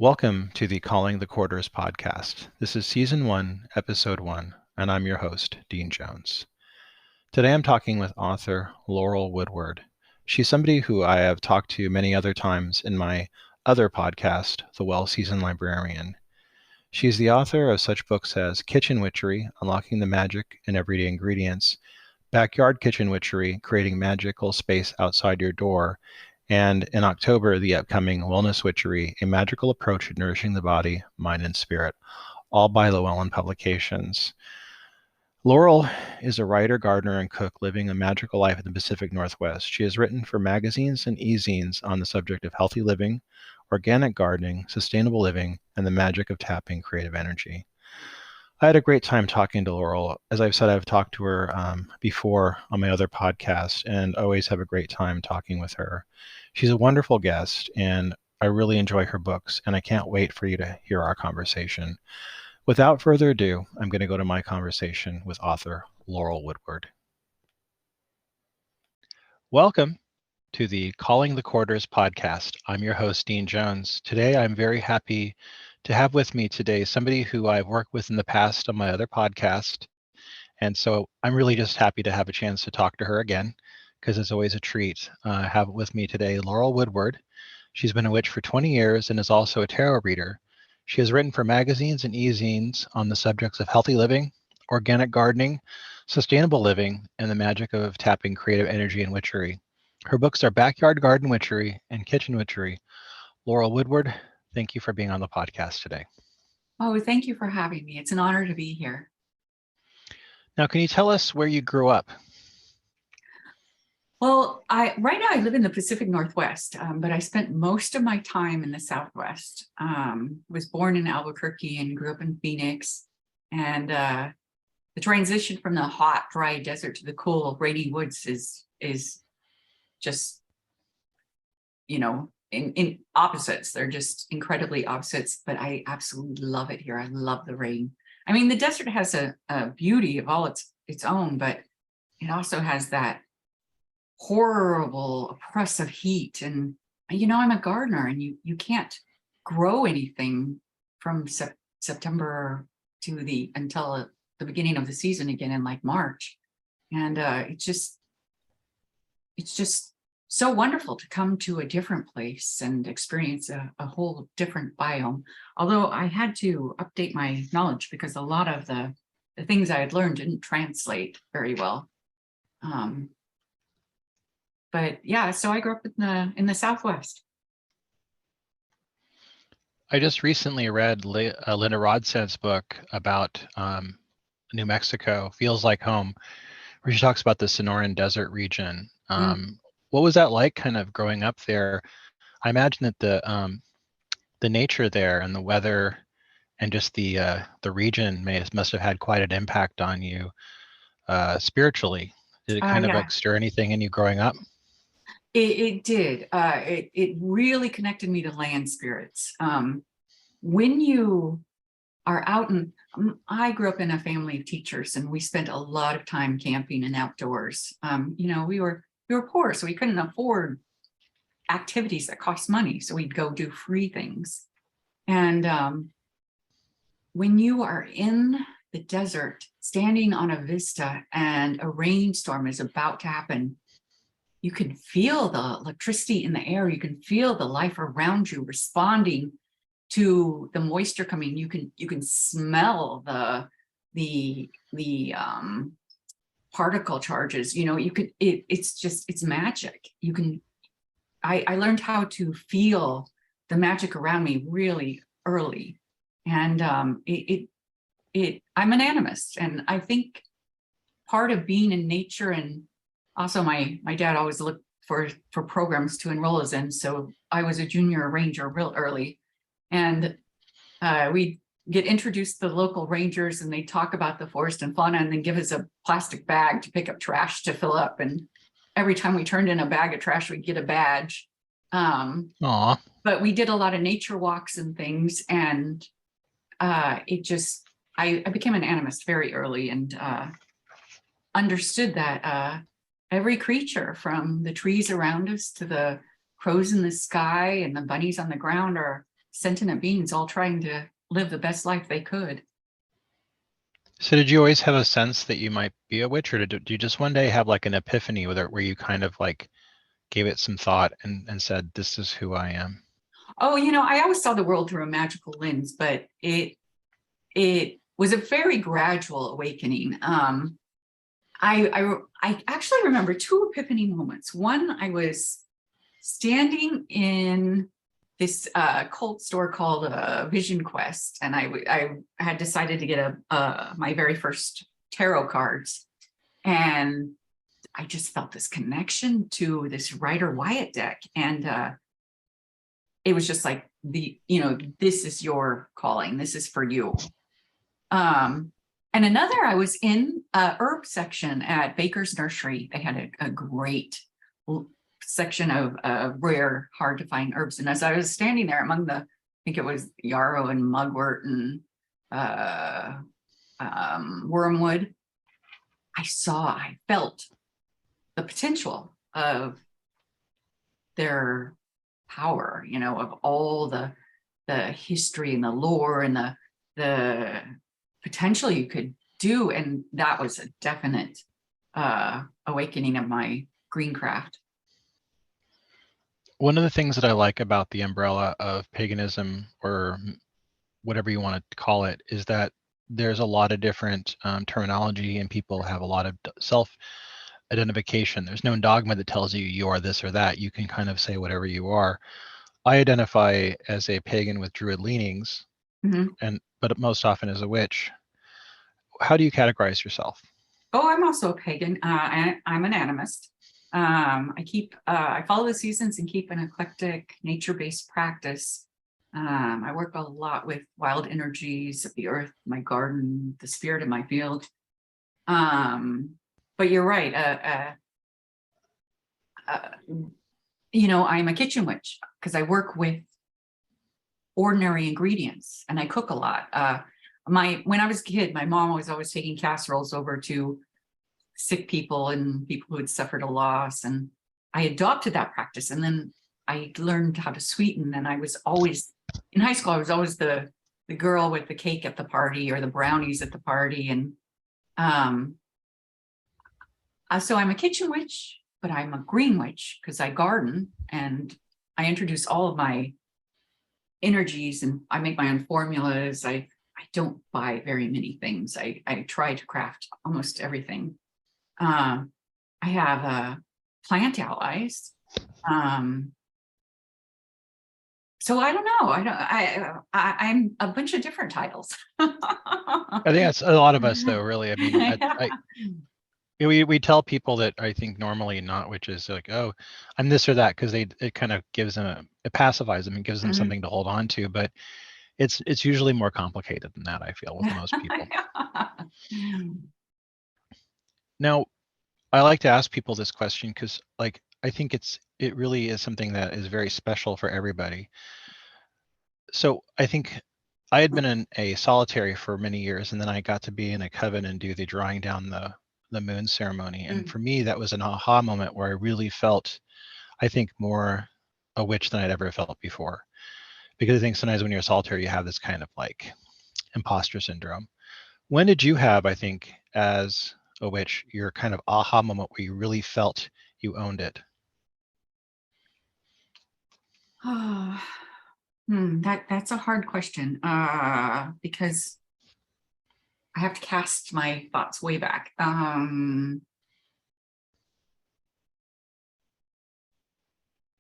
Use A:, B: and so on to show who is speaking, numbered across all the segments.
A: Welcome to the Calling the Quarters podcast. This is Season 1, Episode 1, and I'm your host, Dean Jones. Today I'm talking with author Laurel Woodward. She's somebody who I have talked to many other times in my other podcast, The Well-Seasoned Librarian. She's the author of such books as Kitchen Witchery, Unlocking the Magic in Everyday Ingredients, Backyard Kitchen Witchery, Creating Magical Space Outside Your Door, and in October, the upcoming Wellness Witchery, A Magical Approach to Nourishing the Body, Mind, and Spirit, all by Llewellyn Publications. Laurel is a writer, gardener, and cook living a magical life in the Pacific Northwest. She has written for magazines and e-zines on the subject of healthy living, organic gardening, sustainable living, and the magic of tapping creative energy. I had a great time talking to Laurel. As I've said, I've talked to her before on my other podcast and always have a great time talking with her. She's a wonderful guest, and I really enjoy her books, and I can't wait for you to hear our conversation. Without further ado, I'm going to go to my conversation with author Laurel Woodward. Welcome to the Calling the Quarters podcast. I'm your host, Dean Jones. Today, I'm very happy to have with me today somebody who I've worked with in the past on my other podcast. And so I'm really just happy to have a chance to talk to her again, because it's always a treat. I have with me today Laurel Woodward. She's been a witch for 20 years and is also a tarot reader. She has written for magazines and e-zines on the subjects of healthy living, organic gardening, sustainable living, and the magic of tapping creative energy and witchery. Her books are Backyard Garden Witchery and Kitchen Witchery. Laurel Woodward, thank you for being on the podcast today.
B: Oh, thank you for having me. It's an honor to be here.
A: Now, can you tell us where you grew up?
B: Well, right now I live in the Pacific Northwest, but I spent most of my time in the Southwest. Was born in Albuquerque and grew up in Phoenix. And the transition from the hot, dry desert to the cool, rainy woods is just, in opposites. They're just incredibly opposites, but I absolutely love it here. I love the rain. I mean, the desert has a beauty of all its own, but it also has that horrible, oppressive heat. And, I'm a gardener, and you can't grow anything from September until the beginning of the season again in like March. And it's just so wonderful to come to a different place and experience a whole different biome. Although I had to update my knowledge because a lot of the things I had learned didn't translate very well. But yeah, so I grew up in the Southwest.
A: I just recently read Linda Rodsen's book about New Mexico, Feels Like Home, where she talks about the Sonoran Desert region. What was that like, kind of growing up there? I imagine that the nature there and the weather and just the region must have had quite an impact on you spiritually. Did it kind of like stir anything in you growing up?
B: It did. It really connected me to land spirits. When you are out I grew up in a family of teachers, and we spent a lot of time camping and outdoors. We were poor, so we couldn't afford activities that cost money. So we'd go do free things. And when you are in the desert, standing on a vista and a rainstorm is about to happen, you can feel the electricity in the air. You can feel the life around you responding to the moisture coming. You can smell the particle charges. It's magic. I learned how to feel the magic around me really early, and I'm an animist, and I think part of being in nature, and also my dad always looked for programs to enroll us in, so I was a junior ranger real early, and we get introduced to the local rangers, and they talk about the forest and fauna, and then give us a plastic bag to pick up trash to fill up. And every time we turned in a bag of trash, we'd get a badge. But we did a lot of nature walks and things, and I became an animist very early, and understood that every creature, from the trees around us to the crows in the sky and the bunnies on the ground, are sentient beings all trying to live the best life they could.
A: So did you always have a sense that you might be a witch, or did you just one day have like an epiphany where you kind of like gave it some thought and said, this is who I am?
B: Oh, I always saw the world through a magical lens, but it was a very gradual awakening. I actually remember two epiphany moments. One, I was standing in this cult store called Vision Quest, and I had decided to get my very first tarot cards, and I just felt this connection to this Rider Wyatt deck, and it was just like this is your calling, this is for you. And another, I was in a herb section at Baker's Nursery. They had a great section of rare, hard to find herbs. And as I was standing there among I think it was yarrow and mugwort and wormwood, I felt the potential of their power, of all the history and the lore and the potential you could do. And that was a definite awakening of my green craft.
A: One of the things that I like about the umbrella of paganism, or whatever you want to call it, is that there's a lot of different terminology, and people have a lot of self-identification. There's no dogma that tells you you are this or that. You can kind of say whatever you are. I identify as a pagan with druid leanings, but most often as a witch. How do you categorize yourself?
B: Oh, I'm also a pagan. I'm an animist. I follow the seasons and keep an eclectic nature-based practice. I work a lot with wild energies of the earth, my garden, the spirit of my field. But you're right. I'm a kitchen witch because I work with ordinary ingredients and I cook a lot. When I was a kid, my mom was always taking casseroles over to sick people and people who had suffered a loss, and I adopted that practice. And then I learned how to sweeten, and I was always in high school. I was always the girl with the cake at the party or the brownies at the party, and so I'm a kitchen witch, but I'm a green witch because I garden and I introduce all of my energies, and I make my own formulas. I don't buy very many things. I try to craft almost everything. I have plant allies. So I don't know. I'm a bunch of different titles.
A: I think that's a lot of us, though, really. I mean, we tell people that I think normally not witches, like, oh, I'm this or that, because it kind of gives them it pacifies them and gives them something to hold on to. But it's usually more complicated than that, I feel, with most people. Now, I like to ask people this question because, like, I think it really is something that is very special for everybody. So I think I had been in a solitary for many years, and then I got to be in a coven and do the drawing down the moon ceremony. And for me, that was an aha moment where I really felt, I think, more a witch than I'd ever felt before. Because I think sometimes when you're solitary, you have this kind of like imposter syndrome. When did you have, I think, as a witch, your kind of aha moment where you really felt you owned it?
B: That's a hard question because I have to cast my thoughts way back. I'm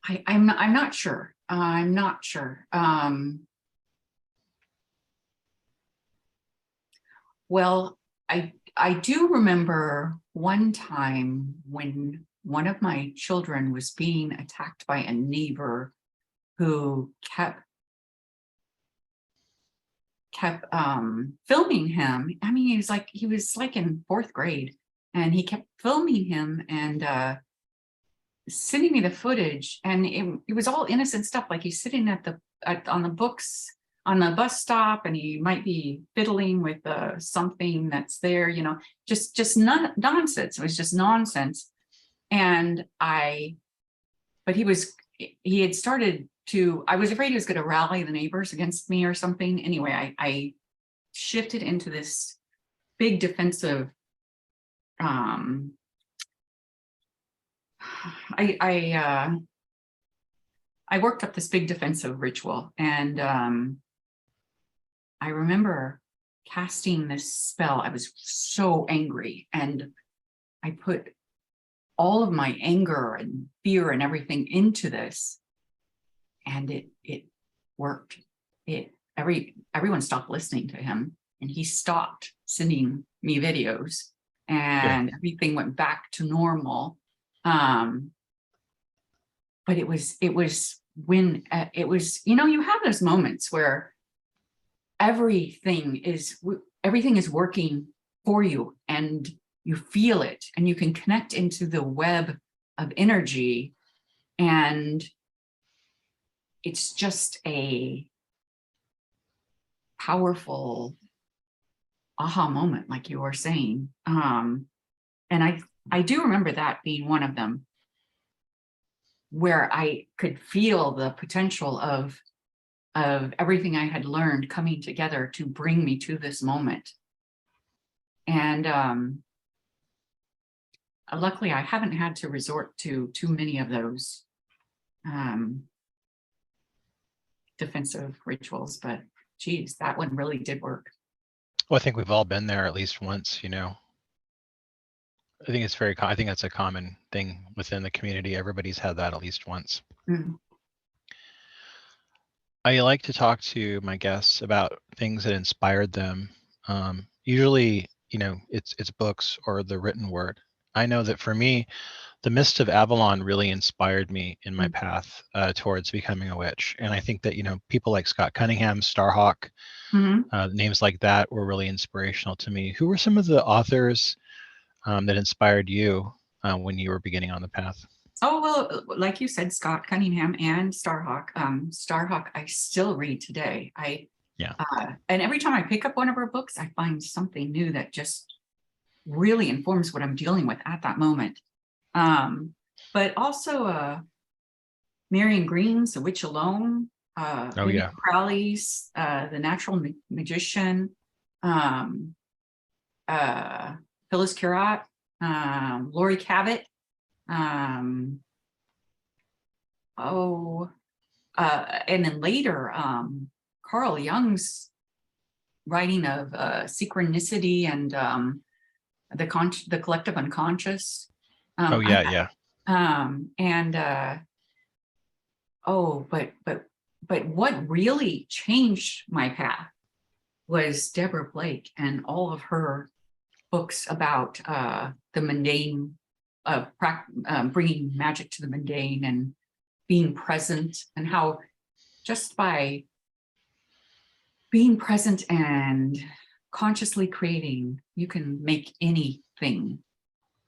B: not sure. I'm not sure. Well, I do remember one time when one of my children was being attacked by a neighbor who kept filming him. I mean, he was like in 4th grade, and he kept filming him and sending me the footage, and it was all innocent stuff, like he's sitting on the bus stop, and he might be fiddling with something that's there, just nonsense. It was just nonsense. But he was he had started to, I was afraid he was going to rally the neighbors against me or something. Anyway, I shifted into this big defensive, I worked up this big defensive ritual, and I remember casting this spell. I was so angry, and I put all of my anger and fear and everything into this, and it worked. Everyone stopped listening to him, and he stopped sending me videos, and everything went back to normal. But it was when you have those moments where everything is working for you, and you feel it, and you can connect into the web of energy, and it's just a powerful aha moment, like you were saying. And I do remember that being one of them, where I could feel the potential of everything I had learned coming together to bring me to this moment. And luckily, I haven't had to resort to too many of those defensive rituals, but geez, that one really did work.
A: Well, I think we've all been there at least once, I think I think that's a common thing within the community. Everybody's had that at least once.
B: Mm.
A: I like to talk to my guests about things that inspired them. Usually, it's books or the written word. I know that for me, The Mist of Avalon really inspired me in my path towards becoming a witch. And I think that, people like Scott Cunningham, Starhawk, names like that were really inspirational to me. Who were some of the authors that inspired you when you were beginning on the path?
B: Oh, well, like you said, Scott Cunningham and Starhawk. Starhawk, I still read today. And every time I pick up one of her books, I find something new that just really informs what I'm dealing with at that moment. But also Marion Green's The Witch Alone, Crowley's The Natural Magician, Phyllis Curott, Lori Cabot, and then later Carl Jung's writing of synchronicity and the collective unconscious. But what really changed my path was Deborah Blake and all of her books about the mundane, bringing magic to the mundane and being present, and how just by being present and consciously creating, you can make anything,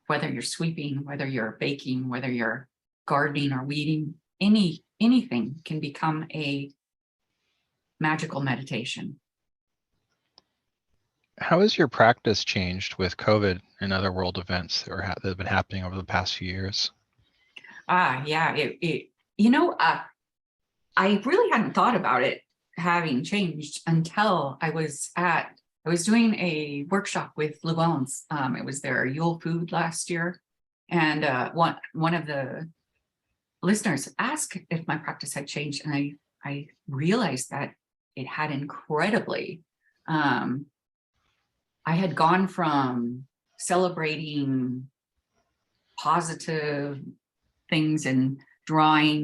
B: whether you're sweeping, whether you're baking, whether you're gardening or weeding, anything can become a magical meditation.
A: How has your practice changed with COVID and other world events that have been happening over the past few years?
B: I really hadn't thought about it having changed until I was doing a workshop with Llewellyn's. It was their Yule Food last year, and one of the listeners asked if my practice had changed, and I realized that it had incredibly. I had gone from celebrating positive things and drawing,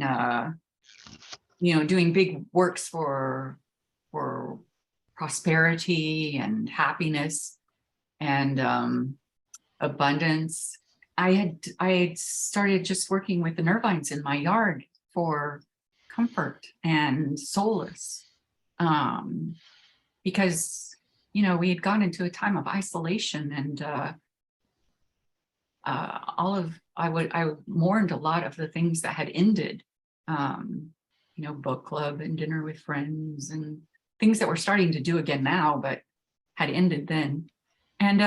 B: doing big works for prosperity and happiness and abundance. I had started just working with the nervines in my yard for comfort and solace, because we had gone into a time of isolation, and I mourned a lot of the things that had ended, book club and dinner with friends and things that we're starting to do again now, but had ended then. And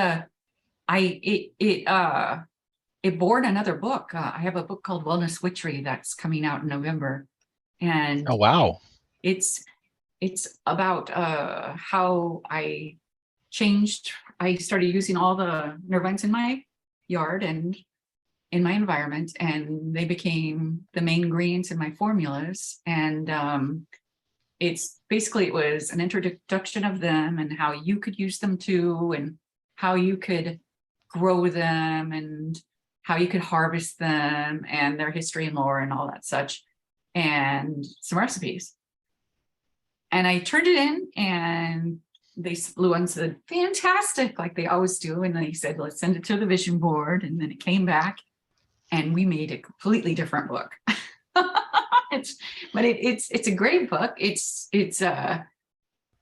B: it born another book. I have a book called Wellness Witchery that's coming out in November, and
A: Oh, wow.
B: it's about how I changed. I started using all the nervines in my yard and in my environment, and they became the main ingredients in my formulas. And it's basically, it was an introduction of them and how you could use them too, and how you could grow them, and how you could harvest them, and their history and lore and all that such, and some recipes. And I turned it in, and they flew and said, fantastic, like they always do. And they said, let's send it to the vision board. And then it came back, and we made a completely different book. It's a great book. It's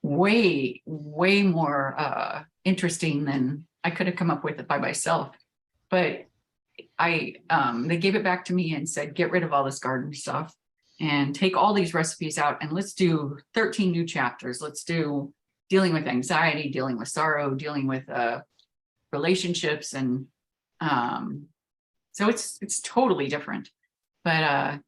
B: way more interesting than I could have come up with it by myself. But they gave it back to me and said, get rid of all this garden stuff and take all these recipes out, and let's do 13 new chapters. Let's do dealing with anxiety, dealing with sorrow, dealing with relationships. And so it's totally different. But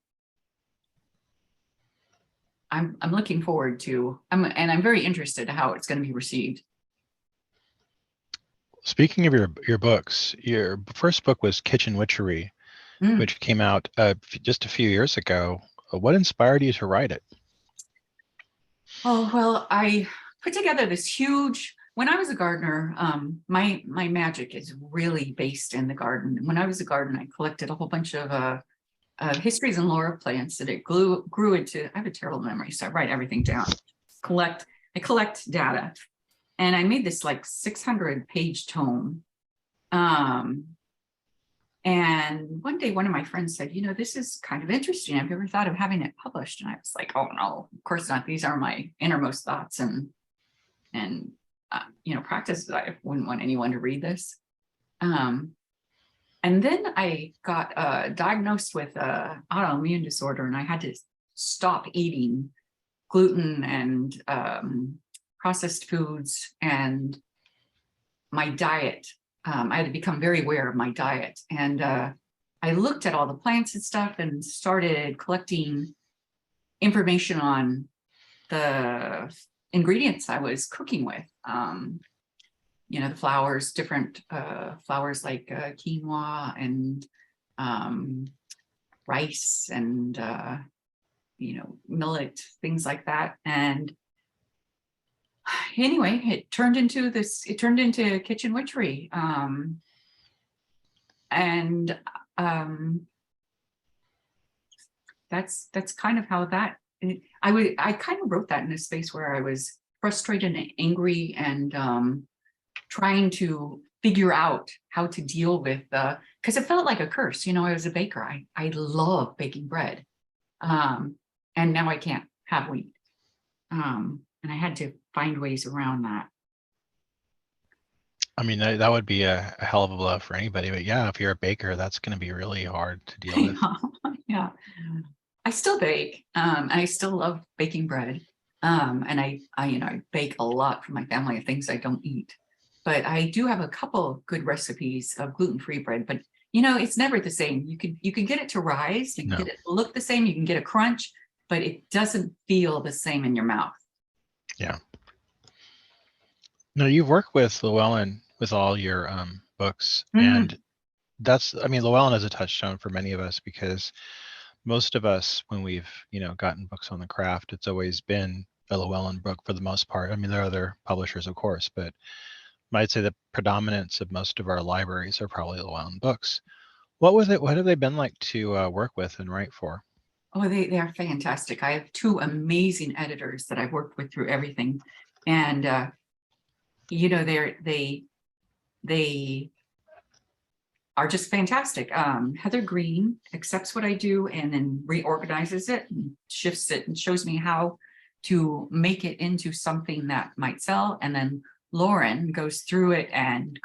B: I'm looking forward to, and I'm very interested in how it's going to be received.
A: Speaking of your books, your first book was Kitchen Witchery, which came out just a few years ago. What inspired you to write it?
B: Oh, well, I put together this huge, when I was a gardener, my magic is really based in the garden. When I was a gardener, I collected a whole bunch of histories and lore of plants that it grew into. I have a terrible memory, so I write everything down. I collect data, and I made this like 600-page tome. And one day, one of my friends said, you know, this is kind of interesting. Have you ever thought of having it published? And I was like, oh no, of course not. These are my innermost thoughts and practices. I wouldn't want anyone to read this. And then I got diagnosed with an autoimmune disorder, and I had to stop eating gluten and processed foods, and my diet. I had to become very aware of my diet. And I looked at all the plants and stuff and started collecting information on the ingredients I was cooking with. The flowers, different flowers like quinoa and rice and, millet, things like that. And anyway, it turned into Kitchen Witchery. That's kind of how that, I kind of wrote that in a space where I was frustrated and angry, and trying to figure out how to deal with because it felt like a curse. I was a baker. I love baking bread. And now I can't have wheat. And I had to find ways around that.
A: I mean, that would be a hell of a blow for anybody. But yeah, if you're a baker, that's going to be really hard to deal with.
B: Yeah. I still bake. I still love baking bread. And I bake a lot for my family of things I don't eat. But I do have a couple good recipes of gluten-free bread. But it's never the same. You can get it to rise, you can get it to look the same, you can get a crunch, but it doesn't feel the same in your mouth.
A: Yeah. No, you've worked with Llewellyn with all your books, and Llewellyn is a touchstone for many of us, because most of us, when we've gotten books on the craft, it's always been a Llewellyn book for the most part. I mean, there are other publishers, of course, but I'd say the predominance of most of our libraries are probably Llewellyn books. What have they been like to work with and write for?
B: Oh, they are fantastic. I have two amazing editors that I've worked with through everything, and they are just fantastic. Heather Green accepts what I do and then reorganizes it and shifts it and shows me how to make it into something that might sell. And then Lauren goes through it and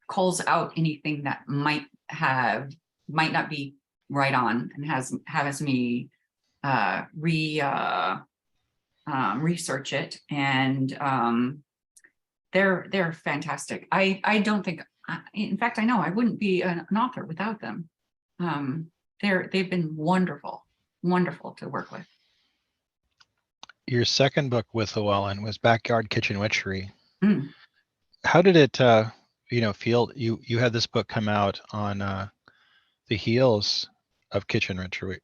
B: calls out anything that might not be right on, and has me research it. And they're fantastic. I don't think in fact, I know I wouldn't be an author without them. They've been wonderful to work with.
A: Your second book with Llewellyn was Backyard Kitchen Witchery.
B: Mm.
A: How did it, feel? You had this book come out on the heels of Kitchen Witchery.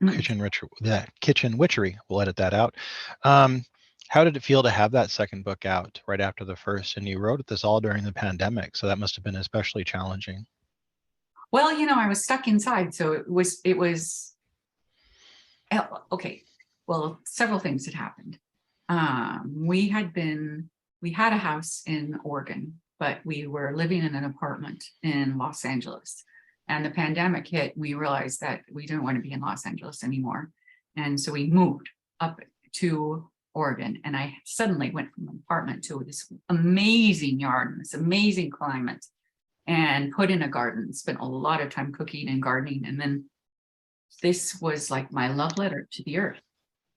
A: Kitchen Witchery. We'll edit that out. How did it feel to have that second book out right after the first? And you wrote this all during the pandemic, so that must have been especially challenging.
B: Well, I was stuck inside, so it was okay. Well, several things had happened. We had a house in Oregon, but we were living in an apartment in Los Angeles. And the pandemic hit, we realized that we didn't want to be in Los Angeles anymore. And so we moved up to Oregon. And I suddenly went from an apartment to this amazing yard and this amazing climate, and put in a garden, spent a lot of time cooking and gardening. And then this was like my love letter to the earth.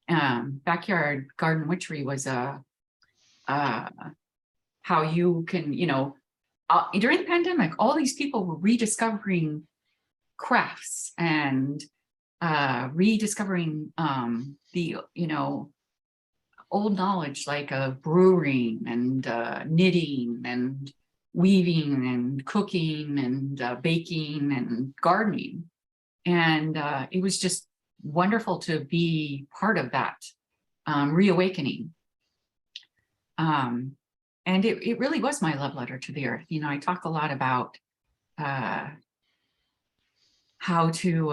B: Backyard Garden Witchery was how you can, during the pandemic, all these people were rediscovering crafts and rediscovering the, old knowledge, like brewing and knitting and weaving and cooking and baking and gardening. And it was just wonderful to be part of that reawakening. And it really was my love letter to the earth. I talk a lot about how to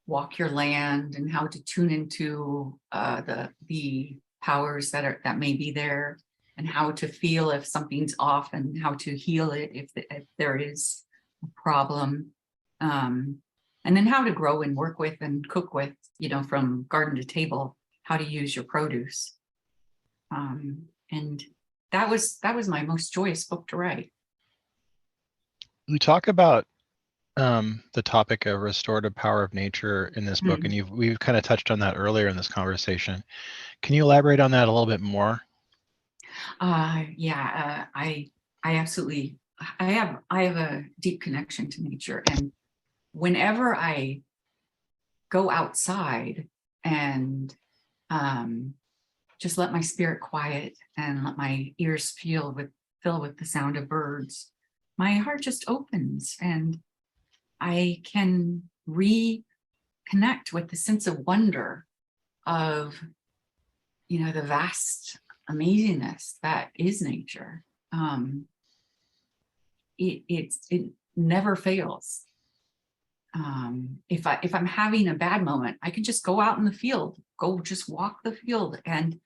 B: walk your land and how to tune into the powers that may be there, and how to feel if something's off, and how to heal it if there is a problem, and then how to grow and work with and cook with, from garden to table, how to use your produce. And that was my most joyous book to write.
A: You talk about the topic of restorative power of nature in this book, and we've kind of touched on that earlier in this conversation. Can you elaborate on that a little bit more?
B: Yeah, I absolutely, I have a deep connection to nature, and whenever I go outside and just let my spirit quiet and let my ears fill with the sound of birds, my heart just opens, and I can reconnect with the sense of wonder of, the vast amazingness that is nature. It never fails. If I'm having a bad moment, I can just go out in the field, just walk the field, and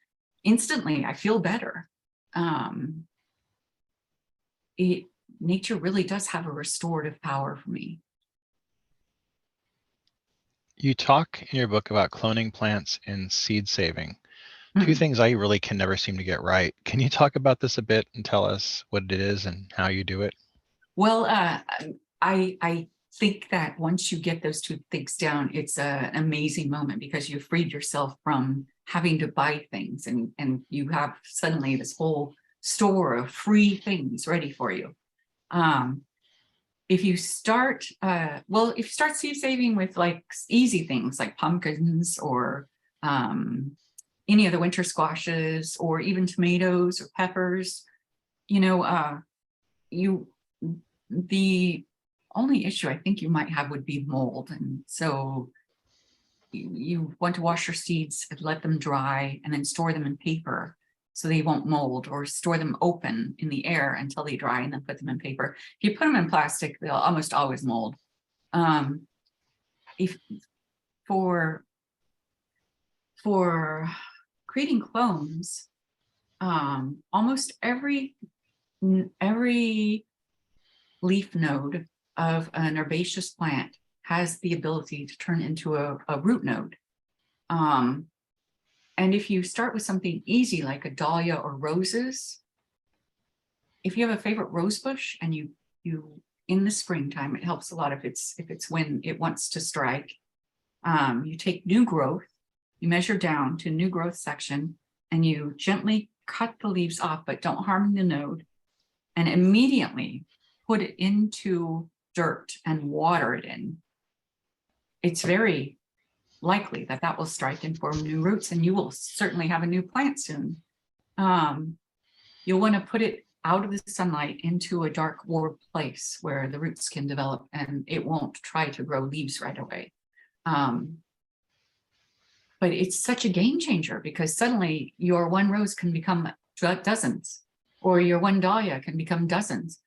B: instantly I feel better. Nature really does have a restorative power for me.
A: You talk in your book about cloning plants and seed saving. Two things I really can never seem to get right. Can you talk about this a bit and tell us what it is and how you do it?
B: Well, I think that once you get those two things down, it's an amazing moment, because you freed yourself from having to buy things, and you have suddenly this whole store of free things ready for you. If you start seed saving with like easy things like pumpkins or any of the winter squashes, or even tomatoes or peppers, the only issue I think you might have would be mold. And so you want to wash your seeds and let them dry, and then store them in paper so they won't mold, or store them open in the air until they dry and then put them in paper. If you put them in plastic, they'll almost always mold. If for creating clones, almost every leaf node of an herbaceous plant has the ability to turn into a root node. And if you start with something easy like a dahlia or roses, if you have a favorite rose bush and you in the springtime, it helps a lot if it's when it wants to strike. You take new growth, you measure down to new growth section, and you gently cut the leaves off, but don't harm the node, and immediately put it into dirt and water it in, it's very likely that that will strike and form new roots, and you will certainly have a new plant soon. You'll want to put it out of the sunlight into a dark, warm place where the roots can develop, and it won't try to grow leaves right away. But it's such a game changer, because suddenly your one rose can become dozens, or your one dahlia can become dozens.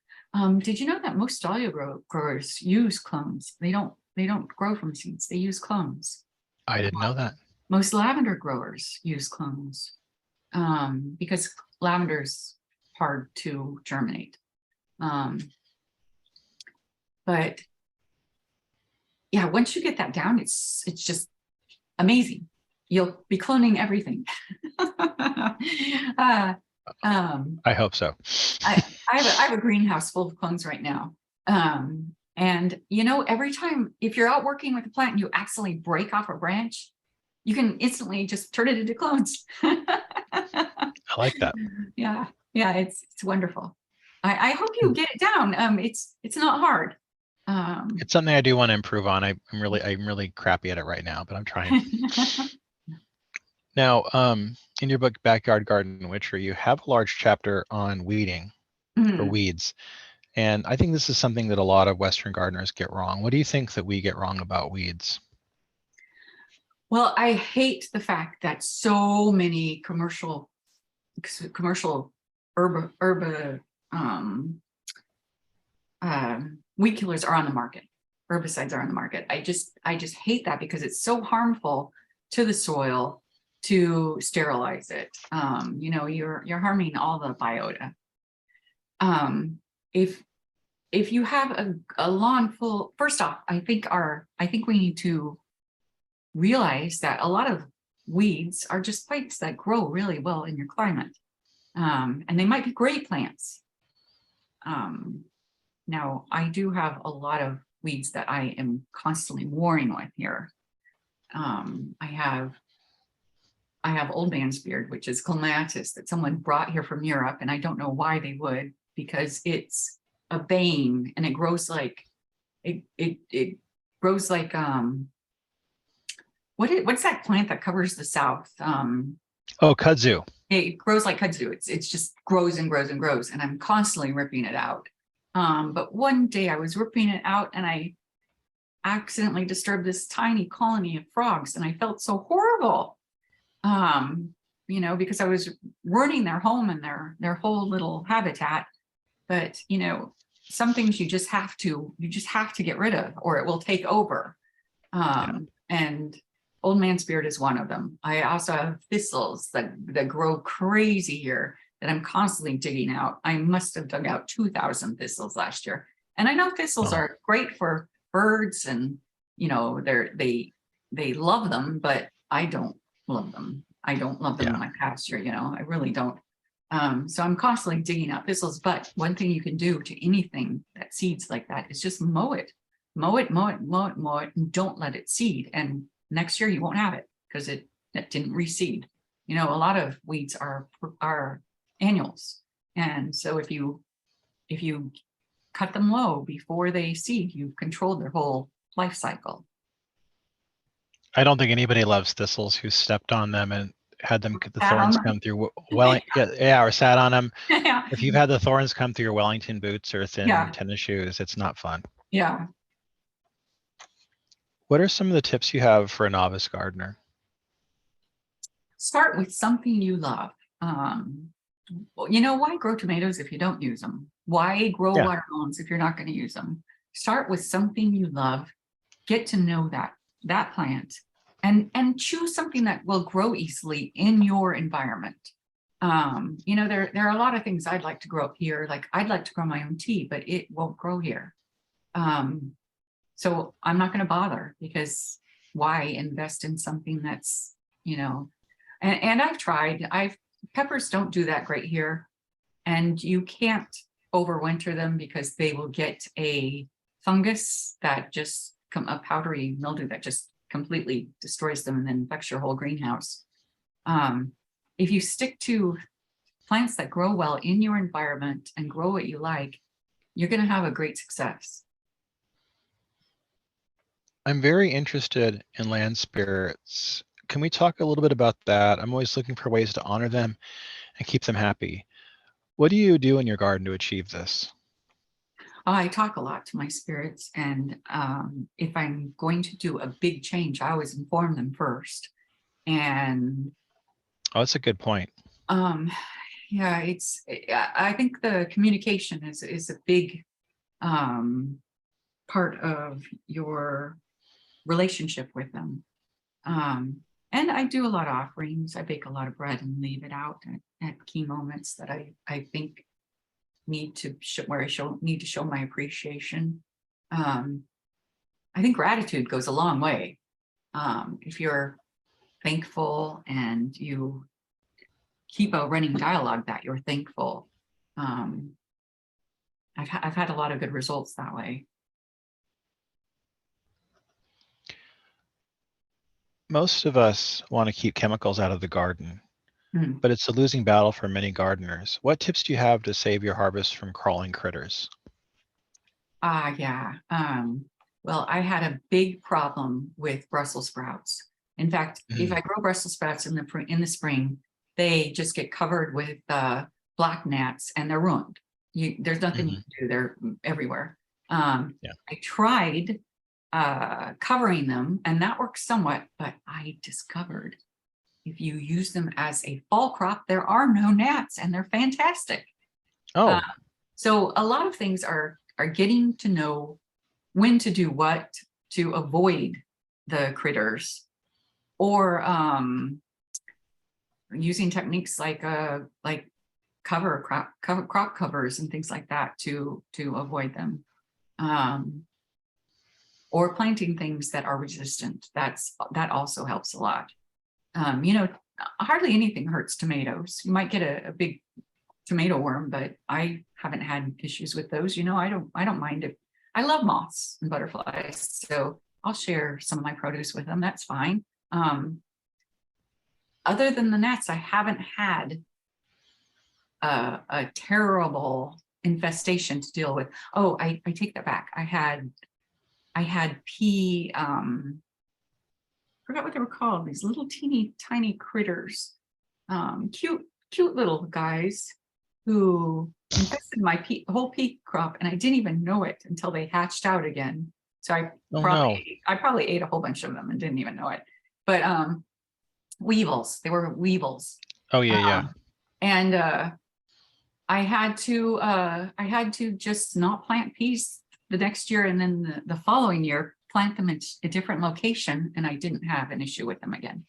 B: Did you know that most dahlia growers use clones? They don't grow from seeds. They use clones.
A: I didn't know that.
B: Most lavender growers use clones, because lavender's hard to germinate. But yeah, once you get that down, it's just amazing. You'll be cloning everything.
A: I hope so.
B: I have a greenhouse full of clones right now. And every time, if you're out working with a plant and you accidentally break off a branch, you can instantly just turn it into clones.
A: I like that.
B: Yeah, it's wonderful. I hope you get it down. It's not hard.
A: It's something I do want to improve on. I'm really crappy at it right now, but I'm trying. Now, in your book, Backyard Garden Witchery, you have a large chapter on weeding or weeds. And I think this is something that a lot of Western gardeners get wrong. What do you think that we get wrong about weeds?
B: Well, I hate the fact that so many commercial weed killers are on the market. Herbicides are on the market. I just hate that, because it's so harmful to the soil to sterilize it. You're harming all the biota. If you have a lawn full, first off, I think we need to realize that a lot of weeds are just plants that grow really well in your climate. And they might be great plants. Now, I do have a lot of weeds that I am constantly warring with here. I have old man's beard, which is clematis, that someone brought here from Europe, and I don't know why they would, because it's a bane, and it grows like it grows like what's that plant that covers the South?
A: Kudzu.
B: It grows like kudzu. It's just grows and grows and grows, and I'm constantly ripping it out. But one day I was ripping it out, and I accidentally disturbed this tiny colony of frogs, and I felt so horrible. Because I was ruining their home and their whole little habitat. But some things you just have to get rid of, or it will take over. And old man's beard is one of them. I also have thistles that grow crazy here that I'm constantly digging out. I must have dug out 2,000 thistles last year. And I know thistles are great for birds, and they love them, but I don't love them. I don't love them in my pasture. I really don't. So I'm constantly digging out thistles. But one thing you can do to anything that seeds like that is just mow it, and don't let it seed. And next year you won't have it, because it didn't reseed. A lot of weeds are annuals, and so if you cut them low before they seed, you've controlled their whole life cycle.
A: I don't think anybody loves thistles who stepped on them and had the thorns come through. Or sat on them.
B: Yeah.
A: If you've had the thorns come through your Wellington boots or thin tennis shoes, it's not fun.
B: Yeah.
A: What are some of the tips you have for a novice gardener?
B: Start with something you love. Why grow tomatoes if you don't use them? Why grow watermelons if you're not going to use them? Start with something you love. Get to know that plant, and choose something that will grow easily in your environment. There are a lot of things I'd like to grow up here. Like, I'd like to grow my own tea, but it won't grow here. So I'm not going to bother, because why invest in something that's, and I've tried. Peppers don't do that great here, and you can't overwinter them, because they will get a fungus that just a powdery mildew that just completely destroys them and then infects your whole greenhouse. If you stick to plants that grow well in your environment and grow what you like, you're going to have a great success.
A: I'm very interested in land spirits. Can we talk a little bit about that? I'm always looking for ways to honor them and keep them happy. What do you do in your garden to achieve this?
B: I talk a lot to my spirits, and if I'm going to do a big change, I always inform them first. And
A: Oh, that's a good point.
B: yeah, I think the communication is a big part of your relationship with them. And I do a lot of offerings. I bake a lot of bread and leave it out at key moments that I think need to show, where I need to show my appreciation. I think gratitude goes a long way. If you're thankful and you keep a running dialogue that you're thankful, I've had a lot of good results that way.
A: Most of us want to keep chemicals out of the garden, but it's a losing battle for many gardeners. What tips do you have to save your harvest from crawling critters?
B: Yeah. Well, I had a big problem with Brussels sprouts. In fact, if I grow Brussels sprouts in the spring, they just get covered with black gnats and they're ruined. There's nothing you can do. They're everywhere. I tried covering them, and that works somewhat, but I discovered if you use them as a fall crop, there are no gnats, and they're fantastic.
A: Oh,
B: so a lot of things are getting to know when to do what to avoid the critters, or using techniques like crop covers and things like that to avoid them. Or planting things that are resistant. That also helps a lot. Hardly anything hurts tomatoes. You might get a big tomato worm, but I haven't had issues with those. I don't mind it. I love moths and butterflies, so I'll share some of my produce with them. That's fine. Other than the gnats, I haven't had a terrible infestation to deal with. Oh, I take that back. I had pea, forgot what they were called, these little teeny tiny critters, cute little guys who infested my whole pea crop, and I didn't even know it until they hatched out again. So I probably ate a whole bunch of them and didn't even know it. But weevils, they were weevils.
A: Oh yeah.
B: And I had to just not plant peas the next year, and then the following year plant them at a different location, and I didn't have an issue with them again.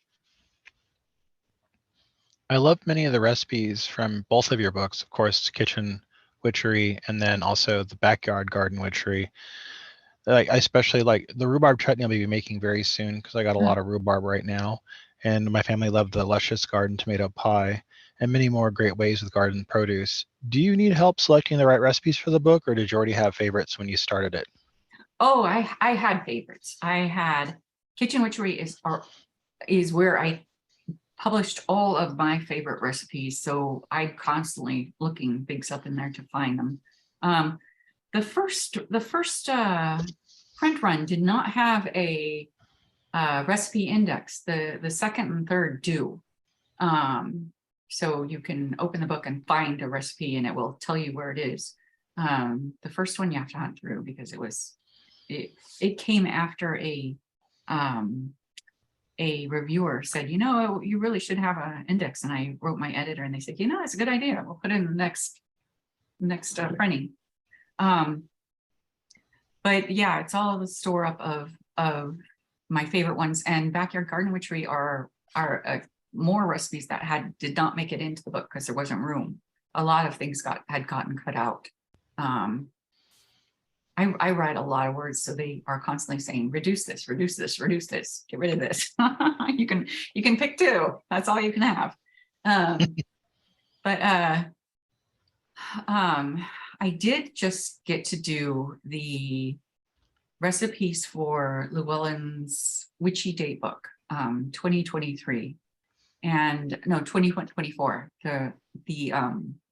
A: I love many of the recipes from both of your books, of course, Kitchen Witchery and then also the Backyard Garden Witchery. I especially like the rhubarb chutney I'll be making very soon because I got a lot of rhubarb right now. And my family loved the luscious garden tomato pie and many more great ways with garden produce. Do you need help selecting the right recipes for the book, or did you already have favorites when you started it?
B: Oh, I had favorites. I had Kitchen Witchery is where I published all of my favorite recipes, so I'm constantly looking things up in there to find them. The first print run did not have a recipe index. The second and third do. So you can open the book and find a recipe, and it will tell you where it is. The first one you have to hunt through because it came after a reviewer said, you really should have an index. And I wrote my editor, and they said, that's a good idea. We'll put it in the next printing. But yeah, it's all the store up of my favorite ones, and Backyard Garden Witchery are more recipes that did not make it into the book because there wasn't room. A lot of things had gotten cut out. I write a lot of words, so they are constantly saying, reduce this, get rid of this. You can pick two. That's all you can have. But I did just get to do the recipes for Llewellyn's Witchy Date book, 2023. And no, 2024.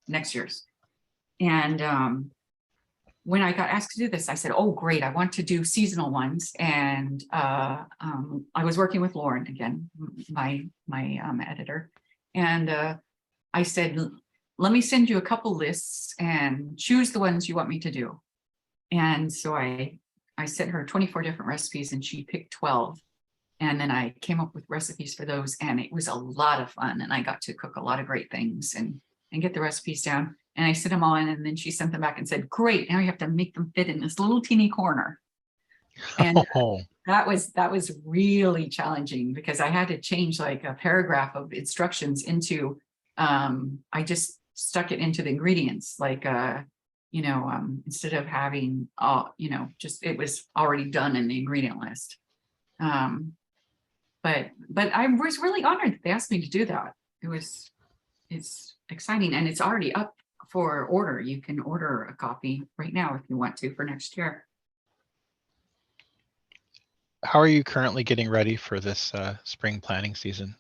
B: next year's. And when I got asked to do this, I said, oh, great, I want to do seasonal ones. And I was working with Lauren again, my editor. And I said, let me send you a couple lists and choose the ones you want me to do. And so I sent her 24 different recipes and she picked 12. And then I came up with recipes for those, and it was a lot of fun. And I got to cook a lot of great things and get the recipes down. And I sent them all in, and then she sent them back and said, great, now you have to make them fit in this little teeny corner. And that was really challenging because I had to change like a paragraph of instructions into, I just stuck it into the ingredients, like, instead of having, just, it was already done in the ingredient list. But I was really honored that they asked me to do that. It's exciting, and it's already up for order. You can order a copy right now if you want to for next year.
A: How are you currently getting ready for this spring planting season?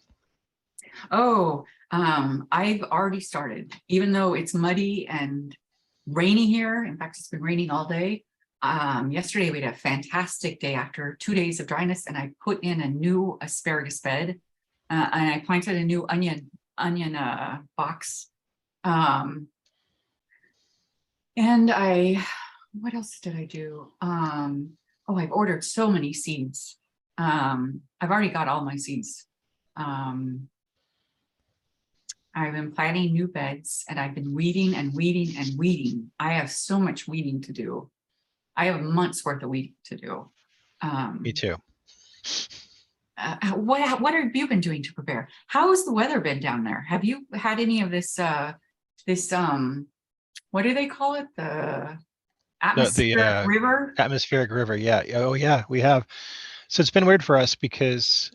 B: Oh, I've already started, even though it's muddy and rainy here. In fact, it's been raining all day. Yesterday we had a fantastic day after 2 days of dryness, and I put in a new asparagus bed, and I planted a new onion box. And what else did I do? Oh, I've ordered so many seeds. I've already got all my seeds. I've been planting new beds, and I've been weeding and weeding and weeding. I have so much weeding to do. I have months worth of weeding to do.
A: Me too.
B: What have you been doing to prepare? How has the weather been down there? Have you had any of this what do they call it? The atmospheric river?
A: Atmospheric river. Yeah. Oh yeah, we have. So it's been weird for us because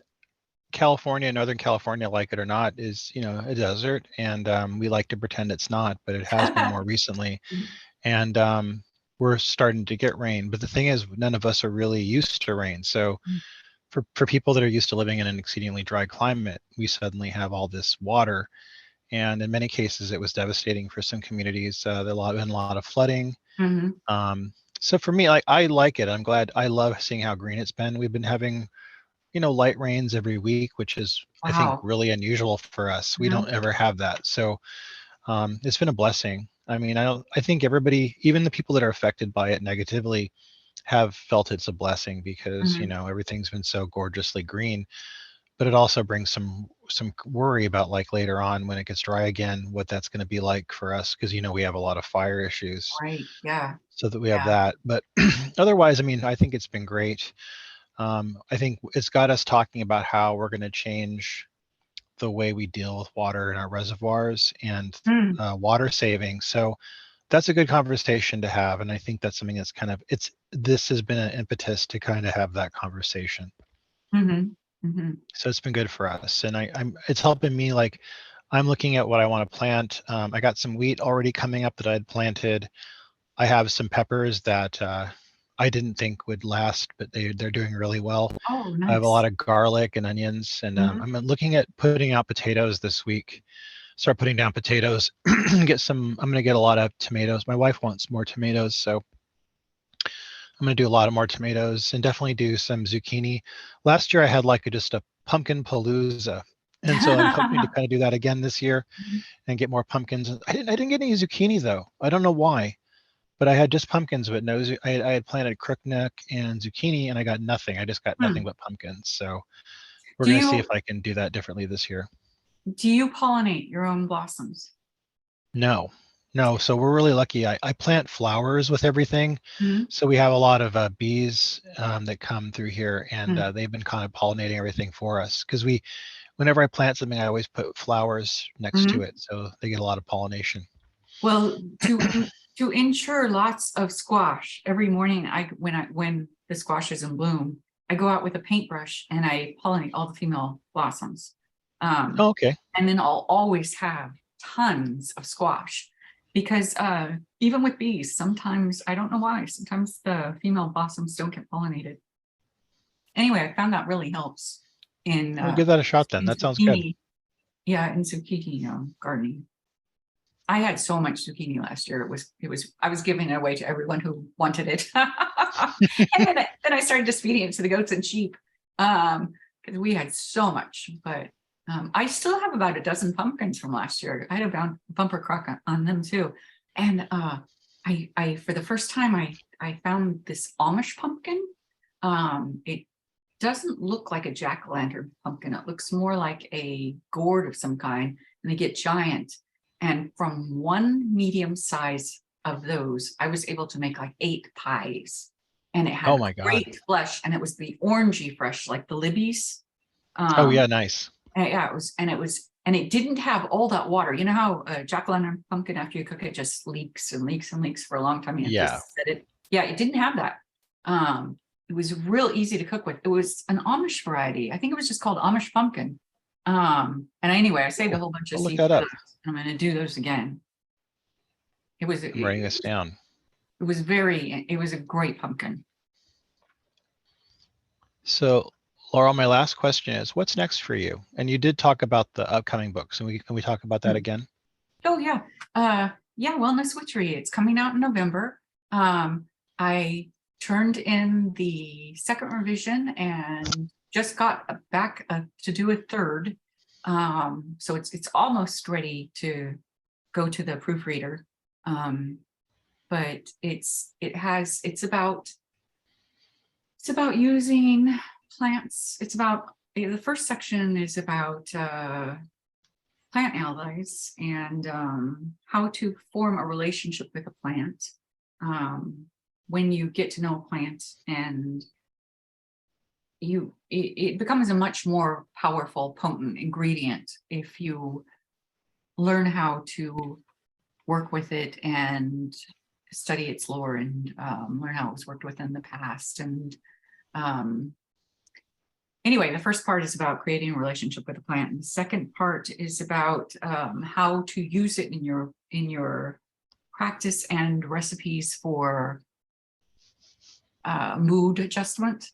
A: California, Northern California, like it or not, is, a desert, and we like to pretend it's not, but it has been more recently. And we're starting to get rain. But the thing is, none of us are really used to rain. So for people that are used to living in an exceedingly dry climate, we suddenly have all this water. And in many cases, it was devastating for some communities. There been a lot of flooding. So for me, I like it. I'm glad. I love seeing how green it's been. We've been having, light rains every week, which is, I think, really unusual for us. We don't ever have that. So it's been a blessing. I mean, I think everybody, even the people that are affected by it negatively, have felt it's a blessing because, everything's been so gorgeously green. But it also brings some worry about, like, later on when it gets dry again, what that's going to be like for us, because we have a lot of fire issues.
B: Right. Yeah.
A: So that we have that. But otherwise, I mean, I think it's been great. I think it's got us talking about how we're going to change the way we deal with water in our reservoirs and water saving. So that's a good conversation to have. And I think that's something that's this has been an impetus to kind of have that conversation. So it's been good for us. And it's helping me, like, I'm looking at what I want to plant. I got some wheat already coming up that I'd planted. I have some peppers that I didn't think would last, but they're doing really well.
B: Oh, nice.
A: I have a lot of garlic and onions, and I'm looking at putting out potatoes this week. Start putting down potatoes. I'm going to get a lot of tomatoes. My wife wants more tomatoes, so I'm going to do a lot of more tomatoes, and definitely do some zucchini. Last year I had just a pumpkin palooza, and so I'm hoping to kind of do that again this year and get more pumpkins. I didn't get any zucchini though. I don't know why. But I had just pumpkins, but no, I had planted crookneck and zucchini, and I got nothing. I just got nothing but pumpkins. So we're going to see if I can do that differently this year.
B: Do you pollinate your own blossoms?
A: No. So we're really lucky. I plant flowers with everything. So we have a lot of bees that come through here, and they've been kind of pollinating everything for us. Because whenever I plant something, I always put flowers next to it, so they get a lot of pollination.
B: Well, to ensure lots of squash every morning, when the squash is in bloom, I go out with a paintbrush and I pollinate all the female blossoms.
A: Okay.
B: And then I'll always have tons of squash, because even with bees, sometimes, I don't know why, sometimes the female blossoms don't get pollinated. Anyway, I found that really helps in
A: We'll give that a shot then. That sounds good.
B: Yeah, in zucchini gardening. I had so much zucchini last year. I was giving it away to everyone who wanted it. And then I started just feeding it to the goats and sheep. Because we had so much, but I still have about a dozen pumpkins from last year. I had a bumper crop on them too. And I for the first time I found this Amish pumpkin. It doesn't look like a jack-o'-lantern pumpkin. It looks more like a gourd of some kind, and they get giant. And from one medium size of those, I was able to make like 8 pies. And it
A: Oh
B: had
A: my God.
B: great flesh, and it was the orangey fresh, like the Libby's.
A: Oh yeah, nice.
B: And yeah, and it didn't have all that water. You know how a jack-o'-lantern pumpkin, after you cook it, just leaks and leaks and leaks for a long time. You have
A: Yeah.
B: to set it. Yeah, it didn't have that. It was real easy to cook with. It was an Amish variety. I think it was just called Amish pumpkin. And anyway, I saved a whole bunch of
A: I'll look
B: seeds
A: that
B: for
A: up.
B: those. I'm going to do those again.
A: I'm writing this down.
B: It was a great pumpkin.
A: So, Laurel, my last question is, what's next for you? And you did talk about the upcoming books, and can we talk about that again?
B: Oh yeah, Wellness Witchery. It's coming out in November. I turned in the second revision and just got back to do a third. So it's almost ready to go to the proofreader. But it's about using plants. The first section is about plant allies and how to form a relationship with a plant. When you get to know a plant, and it becomes a much more powerful, potent ingredient if you learn how to work with it and study its lore and learn how it was worked with in the past. And anyway, the first part is about creating a relationship with a plant, and the second part is about how to use it in your practice and recipes for mood adjustment.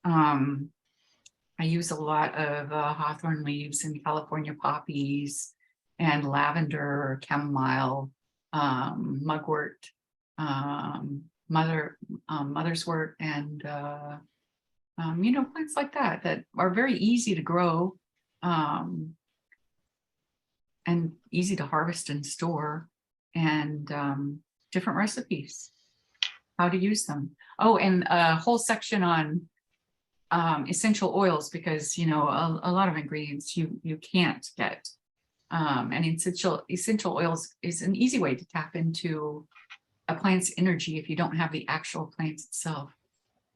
B: I use a lot of hawthorn leaves and California poppies and lavender, chamomile, mugwort, motherswort, and plants like that are very easy to grow and easy to harvest and store, and different recipes, how to use them. Oh, and a whole section on essential oils, because a lot of ingredients you can't get, and essential oils is an easy way to tap into a plant's energy if you don't have the actual plant itself.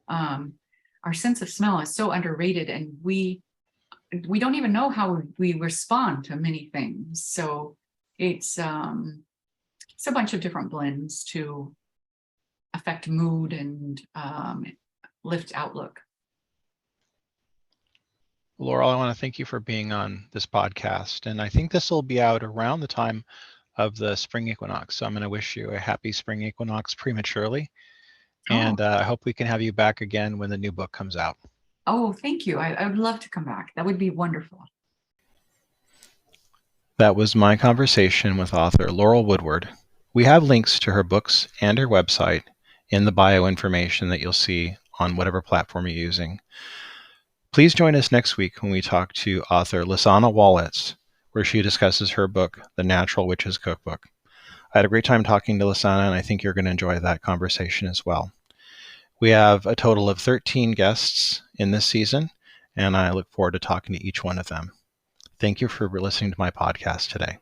B: Our sense of smell is so underrated, and we don't even know how we respond to many things. So it's a bunch of different blends to affect mood and lift outlook.
A: Laurel, I want to thank you for being on this podcast. And I think this will be out around the time of the spring equinox. So I'm going to wish you a happy spring equinox prematurely. And I hope we can have you back again when the new book comes out.
B: Oh, thank you. I would love to come back. That would be wonderful.
A: That was my conversation with author Laurel Woodward. We have links to her books and her website in the bio information that you'll see on whatever platform you're using. Please join us next week when we talk to author Lisanna Wallitz, where she discusses her book, The Natural Witch's Cookbook. I had a great time talking to Lisanna, and I think you're going to enjoy that conversation as well. We have a total of 13 guests in this season, and I look forward to talking to each one of them. Thank you for listening to my podcast today.